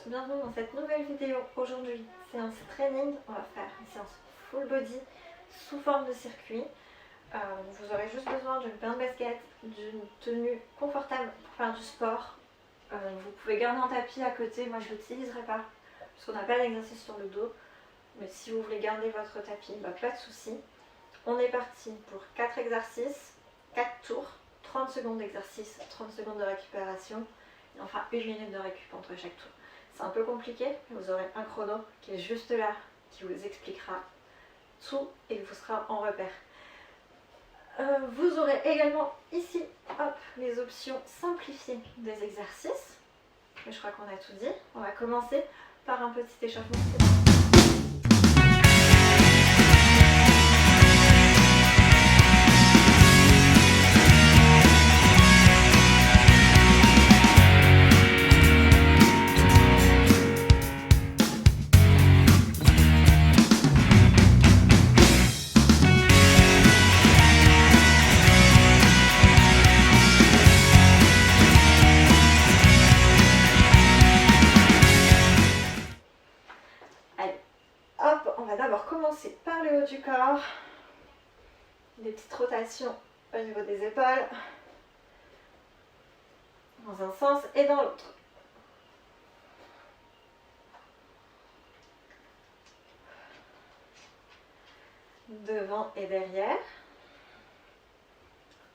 bienvenue dans cette nouvelle vidéo. Aujourd'hui, séance training, on va faire une séance full body sous forme de circuit. Vous aurez juste besoin d'une paire de baskets, d'une tenue confortable pour faire du sport. Vous pouvez garder un tapis à côté, moi je ne l'utiliserai pas parce qu'on n'a pas d'exercice sur le dos. Mais si vous voulez garder votre tapis, pas de souci. On est parti pour 4 exercices, 4 tours, 30 secondes d'exercice, 30 secondes de récupération. Et on fera 1 minute de récup entre chaque tour. C'est un peu compliqué, mais vous aurez un chrono qui est juste là, qui vous expliquera tout et vous sera en repère. Vous aurez également ici les options simplifiées des exercices. Mais je crois qu'on a tout dit. On va commencer par un petit échauffement. On va d'abord commencer par le haut du corps, des petites rotations au niveau des épaules, dans un sens et dans l'autre. Devant et derrière.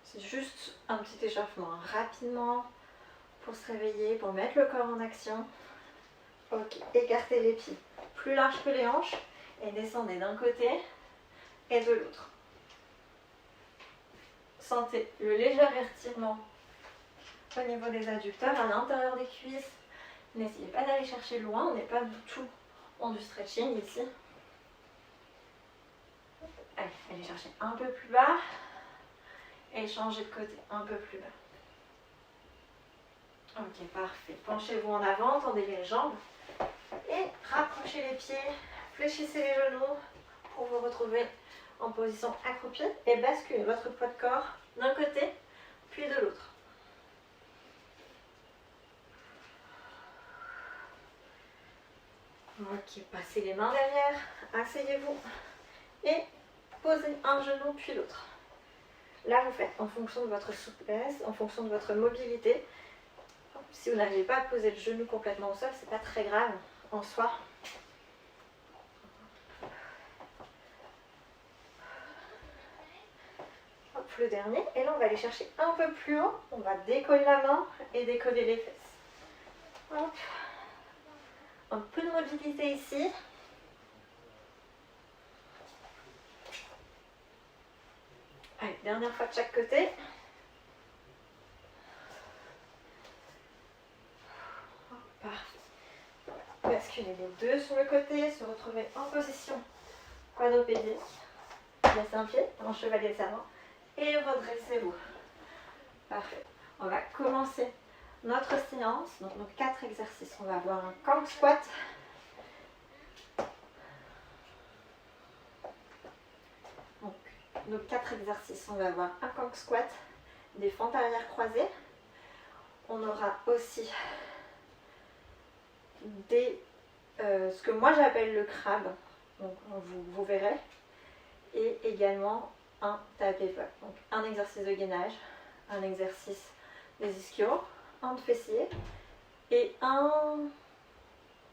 C'est juste un petit échauffement rapidement pour se réveiller, pour mettre le corps en action. Ok, écartez les pieds plus larges que les hanches et descendez d'un côté et de l'autre. Sentez le léger étirement au niveau des adducteurs, à l'intérieur des cuisses. N'essayez pas d'aller chercher loin, on n'est pas du tout dans du stretching ici. Allez chercher un peu plus bas et changez de côté, un peu plus bas. Ok, parfait. Penchez-vous en avant, tendez les jambes et rapprochez les pieds, fléchissez les genoux pour vous retrouver en position accroupie et basculez votre poids de corps d'un côté puis de l'autre. Ok, passez les mains derrière, asseyez-vous et posez un genou puis l'autre. Là, vous faites en fonction de votre souplesse, en fonction de votre mobilité. Si vous n'arrivez pas à poser le genou complètement au sol, c'est pas très grave en soi. Hop, le dernier. Et là, on va aller chercher un peu plus haut. On va décoller la main et décoller les fesses. Hop. Un peu de mobilité ici. Allez, dernière fois de chaque côté. Parfait. Basculez les deux sur le côté, se retrouver en position quadrupédique. Laissez un pied, en chevalier servant et redressez-vous. Parfait. On va commencer notre séance. Donc nos 4 exercices. On va avoir un Kang squat. Donc nos 4 exercices. On va avoir un Kang squat, des fentes arrière croisées. On aura aussi ce que moi j'appelle le crabe, donc vous verrez, et également un tapis épaule. Donc un exercice de gainage, un exercice des ischios, un de fessier et un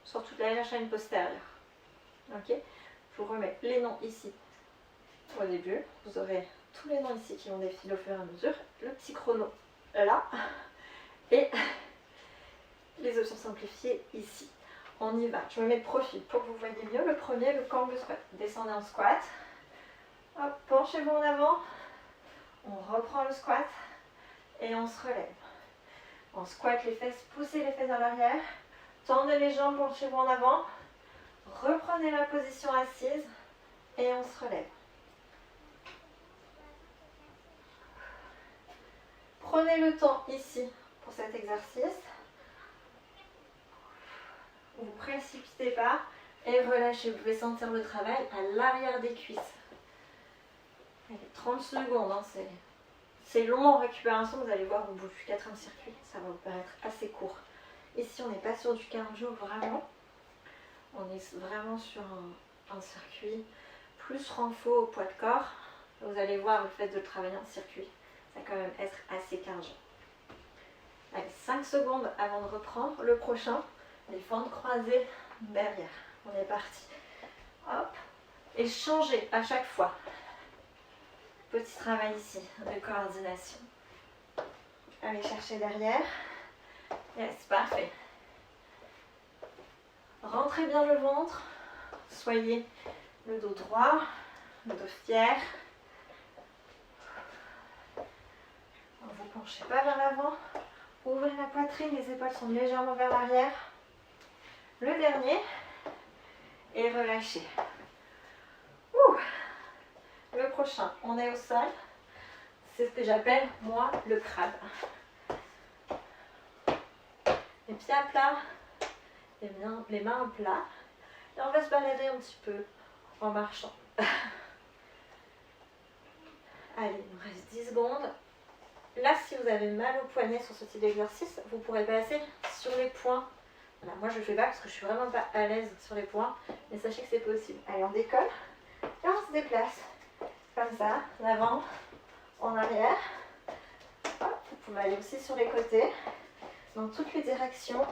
sur toute la chaîne postérieure. Ok, je vous remets les noms ici au début. Vous aurez tous les noms ici qui vont défiler au fur et à mesure. Le petit chrono là et les options simplifiées ici. On y va. Je me mets de profil pour que vous voyez mieux. Le premier, le Kang squat. Descendez en squat. Hop, penchez-vous en avant. On reprend le squat et on se relève. On squatte les fesses, poussez les fesses vers l'arrière. Tendez les jambes, penchez-vous en avant. Reprenez la position assise et on se relève. Prenez le temps ici pour cet exercice. Ne vous précipitez pas et relâchez. Vous pouvez sentir le travail à l'arrière des cuisses. Allez, 30 secondes, hein, c'est long en récupération. Vous allez voir au bout du 4e circuit, ça va vous paraître assez court. Ici, on n'est pas sur du cardio vraiment. On est vraiment sur un circuit plus renfort au poids de corps. Vous allez voir, le fait de travailler en circuit, ça va quand même être assez cardio. Allez, 5 secondes avant de reprendre. Le prochain, les fentes croisées derrière. On est parti. Hop. Et changez à chaque fois. Petit travail ici de coordination. Allez chercher derrière. Yes, parfait. Rentrez bien le ventre. Soyez le dos droit, le dos fier. Ne vous penchez pas vers l'avant. Ouvrez la poitrine, les épaules sont légèrement vers l'arrière. Le dernier. Et relâchez. Ouh. Le prochain, on est au sol. C'est ce que j'appelle, moi, le crabe. Les pieds à plat, les mains à plat. Et on va se balader un petit peu en marchant. Allez, il nous reste 10 secondes. Là, si vous avez mal au poignet sur ce type d'exercice, vous pourrez passer sur les poings. Voilà, moi, je ne le fais pas parce que je suis vraiment pas à l'aise sur les poings. Mais sachez que c'est possible. Allez, on décolle et on se déplace. Comme ça, en avant, en arrière. Hop, vous pouvez aller aussi sur les côtés, dans toutes les directions.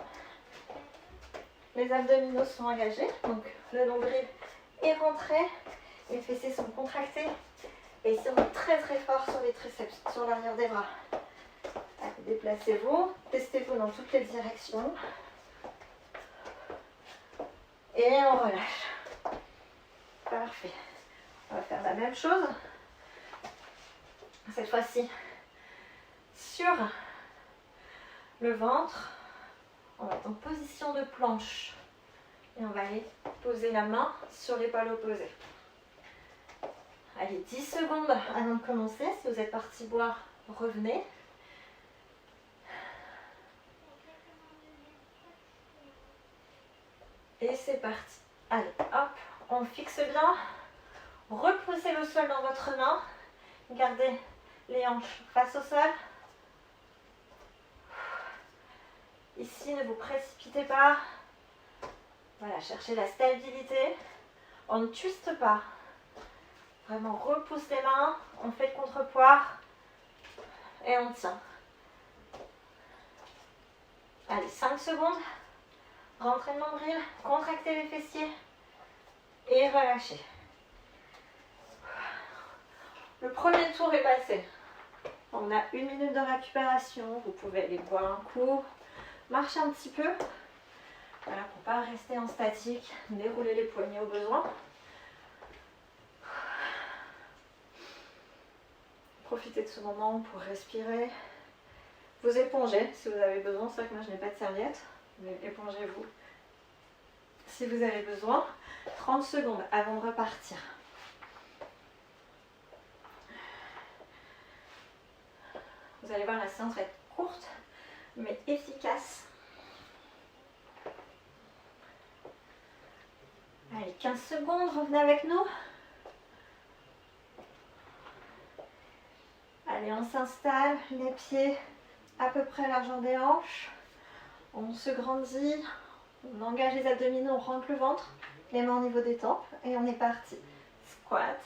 Les abdominaux sont engagés, donc le nombril est rentré, les fessiers sont contractés. Et ici, on est très très fort sur les triceps, sur l'arrière des bras. Allez, déplacez-vous, testez-vous dans toutes les directions. Et on relâche. Parfait. On va faire la même chose. Cette fois-ci, sur le ventre, on va être en position de planche. Et on va aller poser la main sur l'épaule opposée. Allez, 10 secondes avant de commencer. Si vous êtes parti boire, revenez. Et c'est parti. Allez, hop, on fixe bien. Repoussez le sol dans votre main. Gardez les hanches face au sol. Ici, ne vous précipitez pas. Voilà, cherchez la stabilité. On ne twiste pas. Vraiment, repousse les mains. On fait le contrepoids. Et on tient. Allez, 5 secondes. Rentrez le nombril. Contractez les fessiers. Et relâchez. Le premier tour est passé. On a 1 minute de récupération. Vous pouvez aller boire un coup. Marcher un petit peu. Voilà, pour ne pas rester en statique. Dérouler les poignets au besoin. Profitez de ce moment pour respirer. Vous épongez si vous avez besoin. C'est vrai que moi je n'ai pas de serviette. Mais épongez-vous si vous avez besoin. 30 secondes avant de repartir. Vous allez voir, la séance va être courte, mais efficace. Allez, 15 secondes, revenez avec nous. Allez, on s'installe, les pieds à peu près à la largeur des hanches. On se grandit, on engage les abdominaux, on rentre le ventre, les mains au niveau des tempes et on est parti. Squat,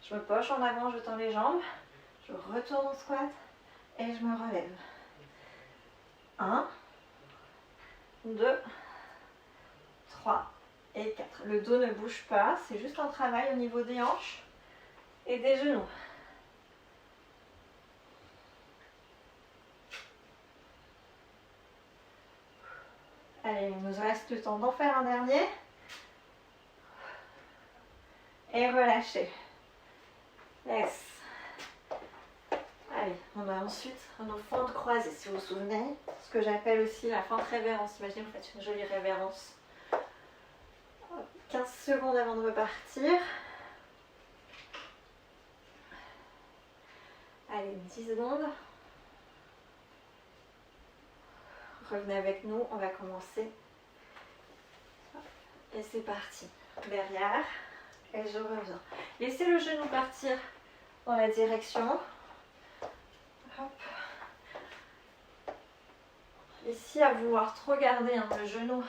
je me poche en avant, je tends les jambes, je retourne en squat et je me relève. 1, 2, 3 et 4. Le dos ne bouge pas, c'est juste un travail au niveau des hanches et des genoux. Allez, il nous reste le temps d'en faire un dernier. Et relâchez. Laisse. Allez, on a ensuite nos fentes croisées, si vous vous souvenez. Ce que j'appelle aussi la fente révérence. Imaginez, vous faites une jolie révérence. 15 secondes avant de repartir. Allez, 10 secondes. Revenez avec nous, on va commencer. Et c'est parti. Derrière. Et je reviens. Laissez le genou partir dans la direction. Hop. Ici, à vouloir trop garder le genou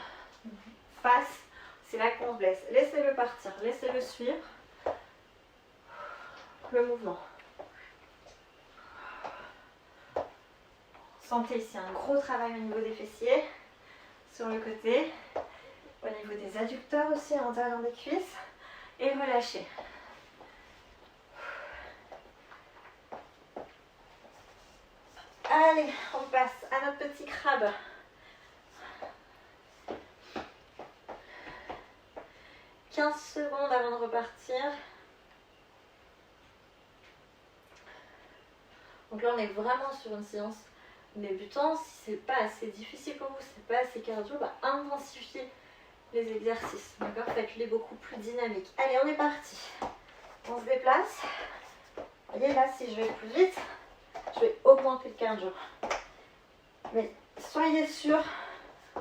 face, c'est là qu'on se blesse. Laissez-le partir, laissez-le suivre le mouvement. Sentez ici un gros travail au niveau des fessiers, sur le côté, au niveau des adducteurs aussi, à l'intérieur des cuisses, et relâchez. Allez, on passe à notre petit crabe. « 15 secondes avant de repartir. » Donc là, on est vraiment sur une séance débutant. Si c'est pas assez difficile pour vous, c'est pas assez cardio, intensifiez les exercices. D'accord, faites-les beaucoup plus dynamiques. Allez, on est parti. On se déplace. Vous voyez là, si je vais plus vite, je vais augmenter le cardio. Mais soyez sûr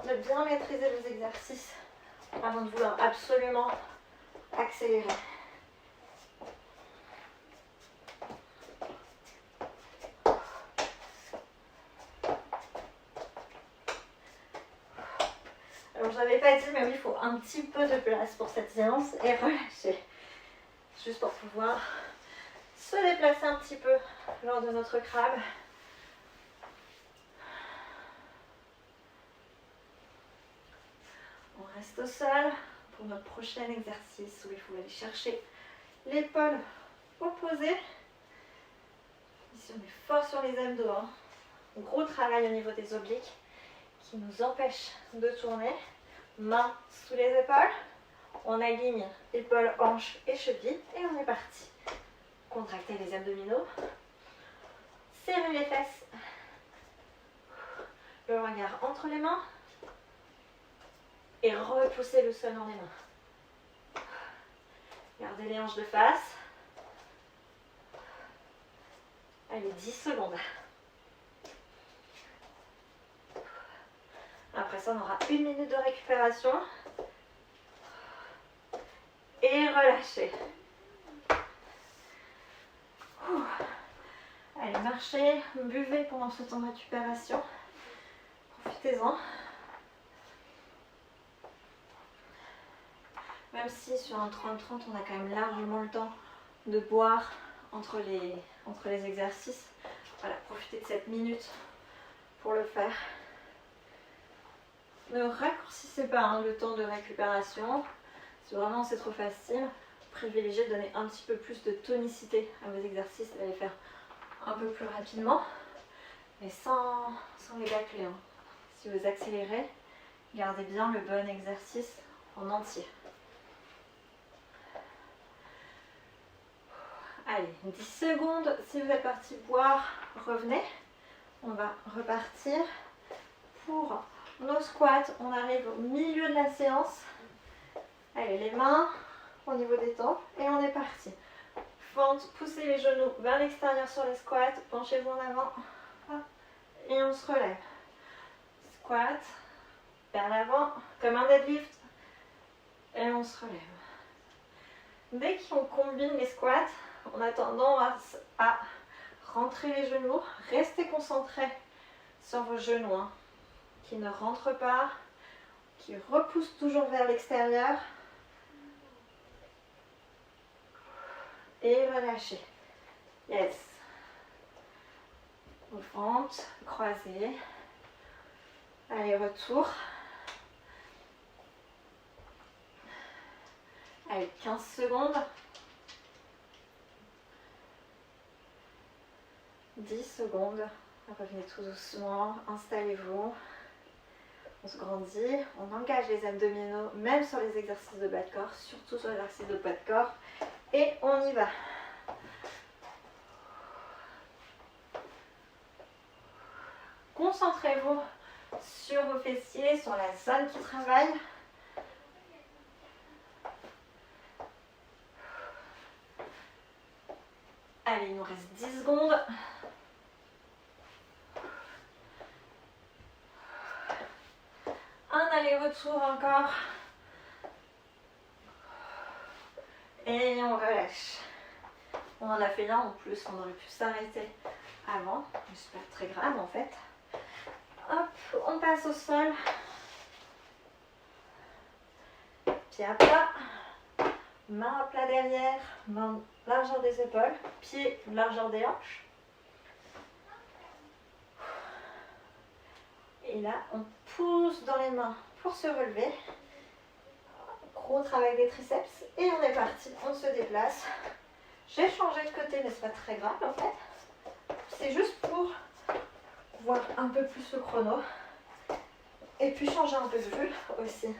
de bien maîtriser les exercices avant de vouloir absolument accélérer. Alors je n'avais pas dit, mais oui, il faut un petit peu de place pour cette séance et relâcher. Juste pour pouvoir se déplacer un petit peu lors de notre crabe. On reste au sol pour notre prochain exercice où il faut aller chercher l'épaule opposée. Ici on est fort sur les abdos. Gros travail au niveau des obliques qui nous empêche de tourner. Mains sous les épaules. On aligne épaules, hanches et chevilles et on est parti. Contractez les abdominaux. Serrez les fesses. Le regard entre les mains. Et repoussez le sol dans les mains. Gardez les hanches de face. Allez, 10 secondes. Après ça, on aura 1 minute de récupération. Et relâchez. Allez, marchez, buvez pendant ce temps de récupération. Profitez-en. Même si sur un 30-30, on a quand même largement le temps de boire entre les exercices. Voilà, profitez de cette minute pour le faire. Ne raccourcissez pas le temps de récupération. Si vraiment c'est trop facile, privilégiez de donner un petit peu plus de tonicité à vos exercices et de les faire un peu plus rapidement, mais sans les bâcler. Si vous accélérez, gardez bien le bon exercice en entier. Allez, 10 secondes. Si vous êtes parti boire, revenez. On va repartir pour nos squats. On arrive au milieu de la séance. Allez, les mains au niveau des tempes et on est parti. Fente, poussez les genoux vers l'extérieur sur les squats. Penchez-vous en avant. Et on se relève. Squat, vers l'avant, comme un deadlift. Et on se relève. Dès qu'on combine les squats, on a tendance à rentrer les genoux. Restez concentrés sur vos genoux, qui ne rentrent pas, qui repoussent toujours vers l'extérieur. Et relâchez. Yes. On fente, croisez. Allez, retour. Allez, 15 secondes. 10 secondes. Revenez tout doucement. Installez-vous. On se grandit. On engage les abdominaux, même sur les exercices de bas de corps, surtout sur les exercices de bas de corps. Et on y va. Concentrez-vous sur vos fessiers, sur la zone qui travaille. Allez, il nous reste 10 secondes. Un aller-retour encore. Et on relâche. On en a fait un en plus, on aurait pu s'arrêter avant. Mais c'est pas très grave en fait. Hop, on passe au sol. Pied à plat. Main à plat derrière. Main largeur des épaules. Pied largeur des hanches. Et là, on pousse dans les mains pour se relever. Gros travail des triceps. Et on est parti, on se déplace. J'ai changé de côté, mais ce n'est pas très grave en fait. C'est juste pour voir un peu plus le chrono. Et puis changer un peu de vue aussi.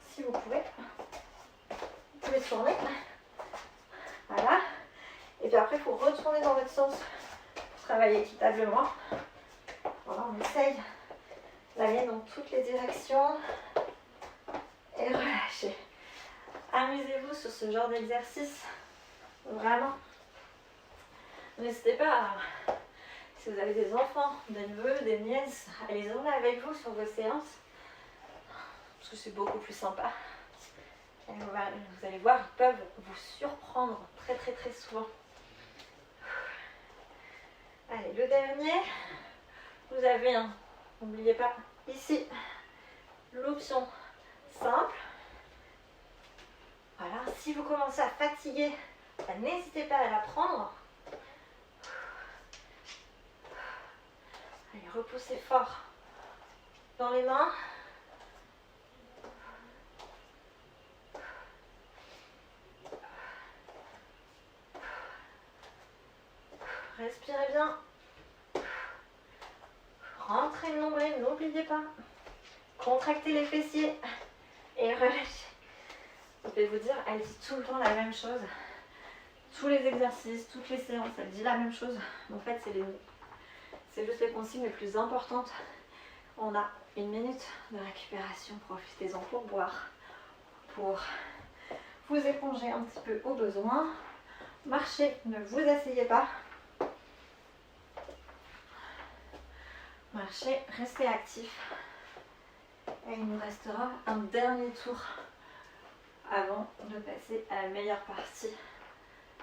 Si vous pouvez tourner. Voilà. Et puis après, il faut retourner dans votre sens pour travailler équitablement. Voilà, on essaye d'aller dans toutes les directions. Et relâchez. Amusez-vous sur ce genre d'exercice. Vraiment. N'hésitez pas, si vous avez des enfants, des neveux, des nièces, à les emmener avec vous sur vos séances. Parce que c'est beaucoup plus sympa. Et vous allez voir, ils peuvent vous surprendre très très très souvent. Allez, le dernier. Vous avez un, n'oubliez pas, ici, l'option simple. Voilà, si vous commencez à fatiguer, n'hésitez pas à la prendre. Allez, repoussez fort dans les mains. Respirez bien. Rentrez le nombril, n'oubliez pas. Contractez les fessiers et relâchez. Je vais vous dire, elle dit tout le temps la même chose. Tous les exercices, toutes les séances, elle dit la même chose. En fait, c'est juste les consignes les plus importantes. On a 1 minute de récupération. Profitez-en pour boire, pour vous éponger un petit peu au besoin. Marchez, ne vous asseyez pas. Marchez, restez actifs. Et il nous restera un dernier tour avant de passer à la meilleure partie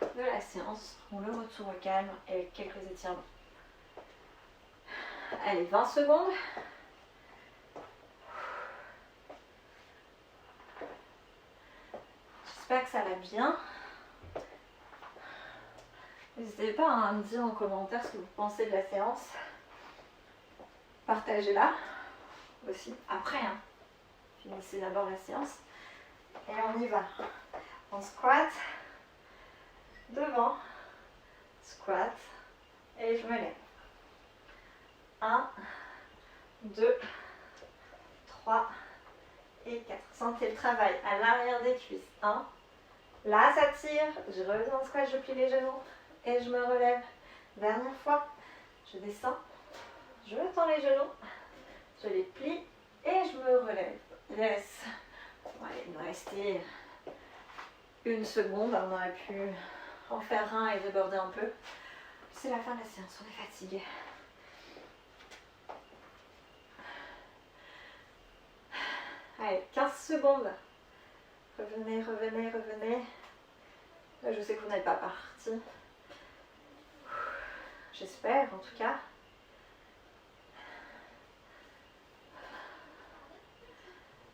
de la séance, pour le retour au calme et quelques étirements. Allez, 20 secondes. J'espère que ça va bien. N'hésitez pas à me dire en commentaire ce que vous pensez de la séance. Partagez-la aussi après. Finissez d'abord la séance. Et on y va. On squat. Devant. Squat. Et je me lève. 1, 2, 3 et 4. Sentez le travail à l'arrière des cuisses. 1. Là, ça tire. Je reviens en squat, je plie les genoux. Et je me relève. Dernière fois. Je descends. Je tends les genoux. Je les plie. Et je me relève. Yes. Bon, allez, il me restait 1 seconde. On aurait pu en faire un et déborder un peu. C'est la fin de la séance. On est fatigué. Allez, 15 secondes. Revenez, revenez, revenez. Là, je sais que vous n'êtes pas parti. J'espère, en tout cas.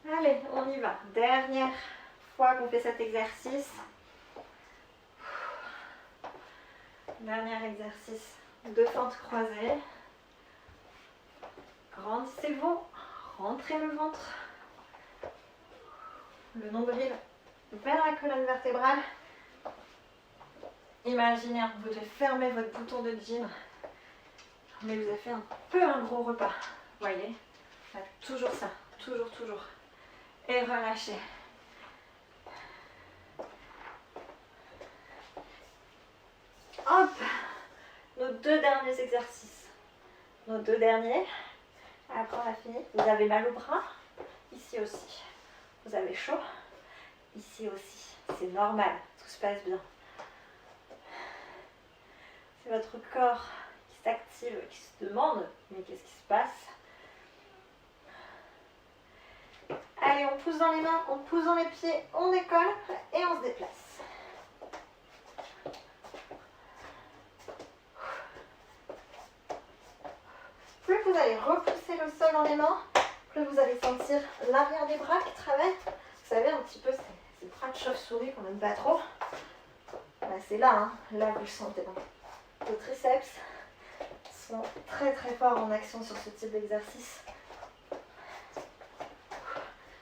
Allez, on y va. Dernière fois qu'on fait cet exercice. Dernier exercice de fente croisée. Grandissez-vous. Rentrez le ventre. Le nombril vers la colonne vertébrale. Imaginez, vous devez fermer votre bouton de jean. Mais vous avez fait un peu un gros repas. Vous voyez? Toujours ça. Toujours, toujours. Et relâchez. Hop! Nos 2 derniers exercices. Nos 2 derniers. Après, on a fini. Vous avez mal au bras. Ici aussi. Vous avez chaud. Ici aussi. C'est normal. Tout se passe bien. C'est votre corps qui s'active, qui se demande, mais qu'est-ce qui se passe? Allez, on pousse dans les mains, on pousse dans les pieds, on décolle et on se déplace. vous allez repousser le sol dans les mains, plus vous allez sentir l'arrière des bras qui travaillent. Vous savez, un petit peu ces bras de chauve-souris qu'on n'aime pas trop. Bah, c'est là, hein. Là vous le sentez. Vos triceps sont très très forts en action sur ce type d'exercice.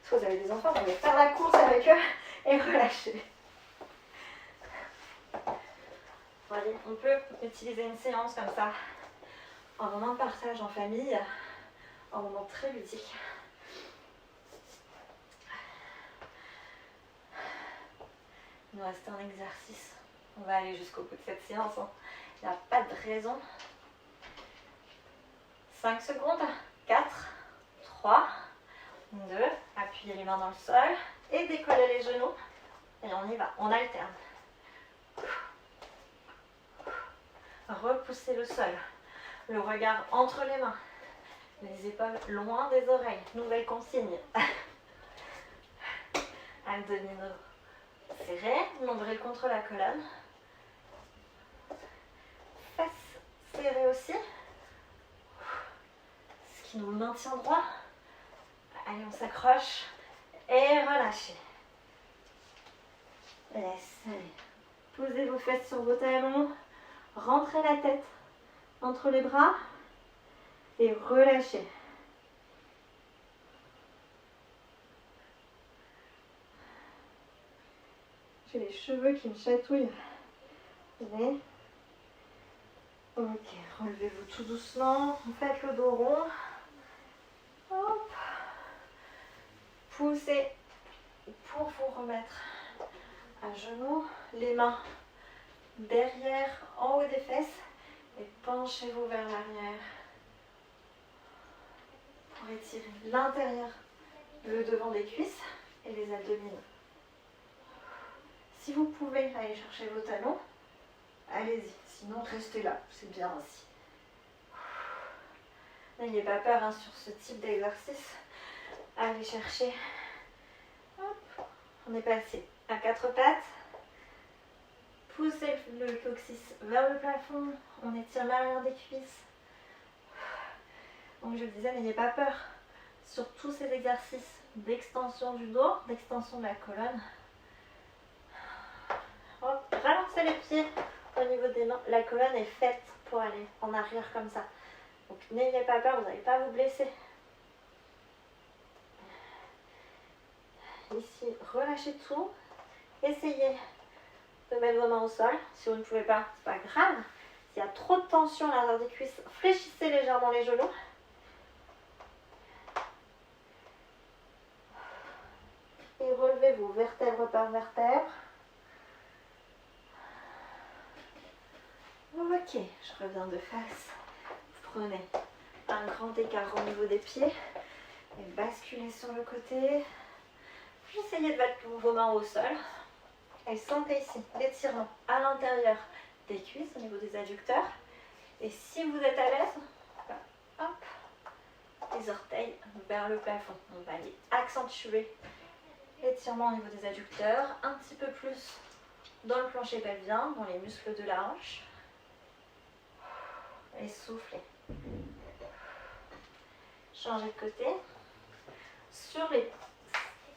Si vous avez des enfants, vous allez faire la course avec eux et relâcher. Bon, allez, on peut utiliser une séance comme ça, un moment de partage en famille, un moment très ludique. Il nous reste un exercice. On va aller jusqu'au bout de cette séance. Hein. Il n'y a pas de raison. 5 secondes. 4, 3, 2. Appuyez les mains dans le sol et décollez les genoux. Et on y va. On alterne. Repoussez le sol. Le regard entre les mains. Les épaules loin des oreilles. Nouvelle consigne. Abdominaux serrés. Nombril contre la colonne. Fesses serrées aussi. Ce qui nous maintient droit. Allez, on s'accroche. Et relâchez. Yes, allez. Posez vos fesses sur vos talons. Rentrez la tête entre les bras. Et relâchez. J'ai les cheveux qui me chatouillent. Allez. Ok, relevez-vous tout doucement. Faites le dos rond. Hop. Poussez pour vous remettre à genoux. Les mains derrière, en haut des fesses. Et penchez-vous vers l'arrière. Pour étirer l'intérieur, le devant des cuisses et les abdominaux. Si vous pouvez aller chercher vos talons, allez-y. Sinon, restez là. C'est bien ainsi. N'ayez pas peur hein, sur ce type d'exercice. Allez chercher. Hop. On est passé à 4 pattes. Poussez le coccyx vers le plafond. On étire l'arrière des cuisses. Donc je le disais, n'ayez pas peur sur tous ces exercices d'extension du dos, d'extension de la colonne. Hop, ralancez les pieds au niveau des mains. La colonne est faite pour aller en arrière comme ça. Donc n'ayez pas peur, vous n'allez pas vous blesser. Ici, relâchez tout. Essayez de mettre vos mains au sol. Si vous ne pouvez pas, c'est pas grave. S'il y a trop de tension à l'arrière des cuisses, fléchissez légèrement les genoux. Et relevez-vous vertèbre par vertèbre. Ok, je reviens de face. Vous prenez un grand écart au niveau des pieds et basculez sur le côté. Essayez de mettre vos mains au sol. Et sentez ici l'étirement à l'intérieur des cuisses, au niveau des adducteurs. Et si vous êtes à l'aise, hop, les orteils vers le plafond. On va aller accentuer l'étirement au niveau des adducteurs, un petit peu plus dans le plancher pelvien, dans les muscles de la hanche. Et soufflez. Changez de côté. Sur les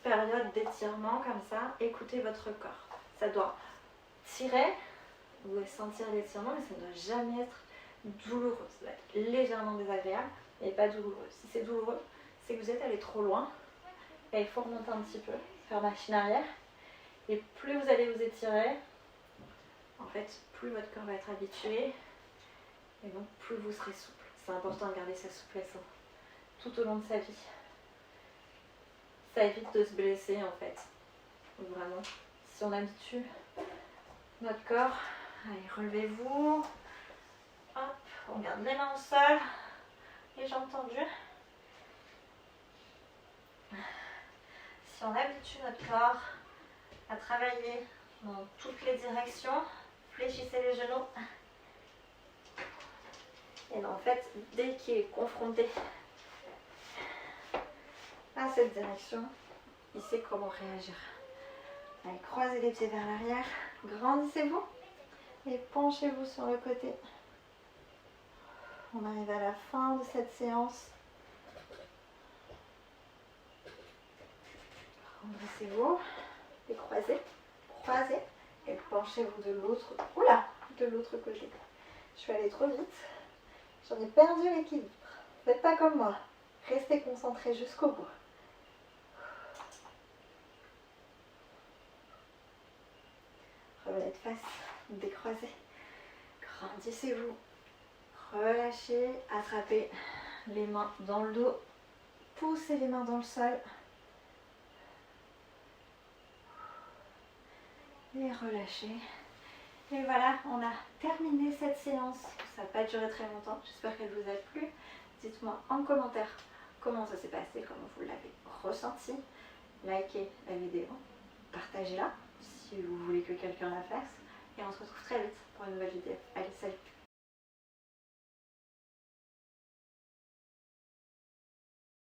périodes d'étirement comme ça, écoutez votre corps. Ça doit tirer, vous pouvez sentir l'étirement, mais ça ne doit jamais être douloureux. Ça doit être légèrement désagréable, mais pas douloureux. Si c'est douloureux, c'est que vous êtes allé trop loin. Et il faut remonter un petit peu, faire machine arrière. Et plus vous allez vous étirer, en fait, plus votre corps va être habitué. Et donc, plus vous serez souple. C'est important de garder sa souplesse hein, tout au long de sa vie. Ça évite de se blesser en fait. Vraiment. Si on habitue notre corps, allez, relevez-vous. Hop, on garde les mains au sol, les jambes tendues. Si on habitue notre corps à travailler dans toutes les directions, fléchissez les genoux. Et en fait, dès qu'il est confronté à cette direction, il sait comment réagir. Allez, croisez les pieds vers l'arrière, grandissez-vous et penchez-vous sur le côté. On arrive à la fin de cette séance. Redressez-vous, les croisez, croisez et penchez-vous de l'autre. Oula, de l'autre côté. Je suis allée trop vite. J'en ai perdu l'équilibre. Faites pas comme moi. Restez concentrés jusqu'au bout. Revenez de face, décroisez. Grandissez-vous. Relâchez, attrapez les mains dans le dos. Poussez les mains dans le sol. Et relâchez. Et voilà, on a terminé cette séance. Ça n'a pas duré très longtemps. J'espère qu'elle vous a plu. Dites-moi en commentaire comment ça s'est passé, comment vous l'avez ressenti. Likez la vidéo, partagez-la si vous voulez que quelqu'un la fasse. Et on se retrouve très vite pour une nouvelle vidéo. Allez, salut!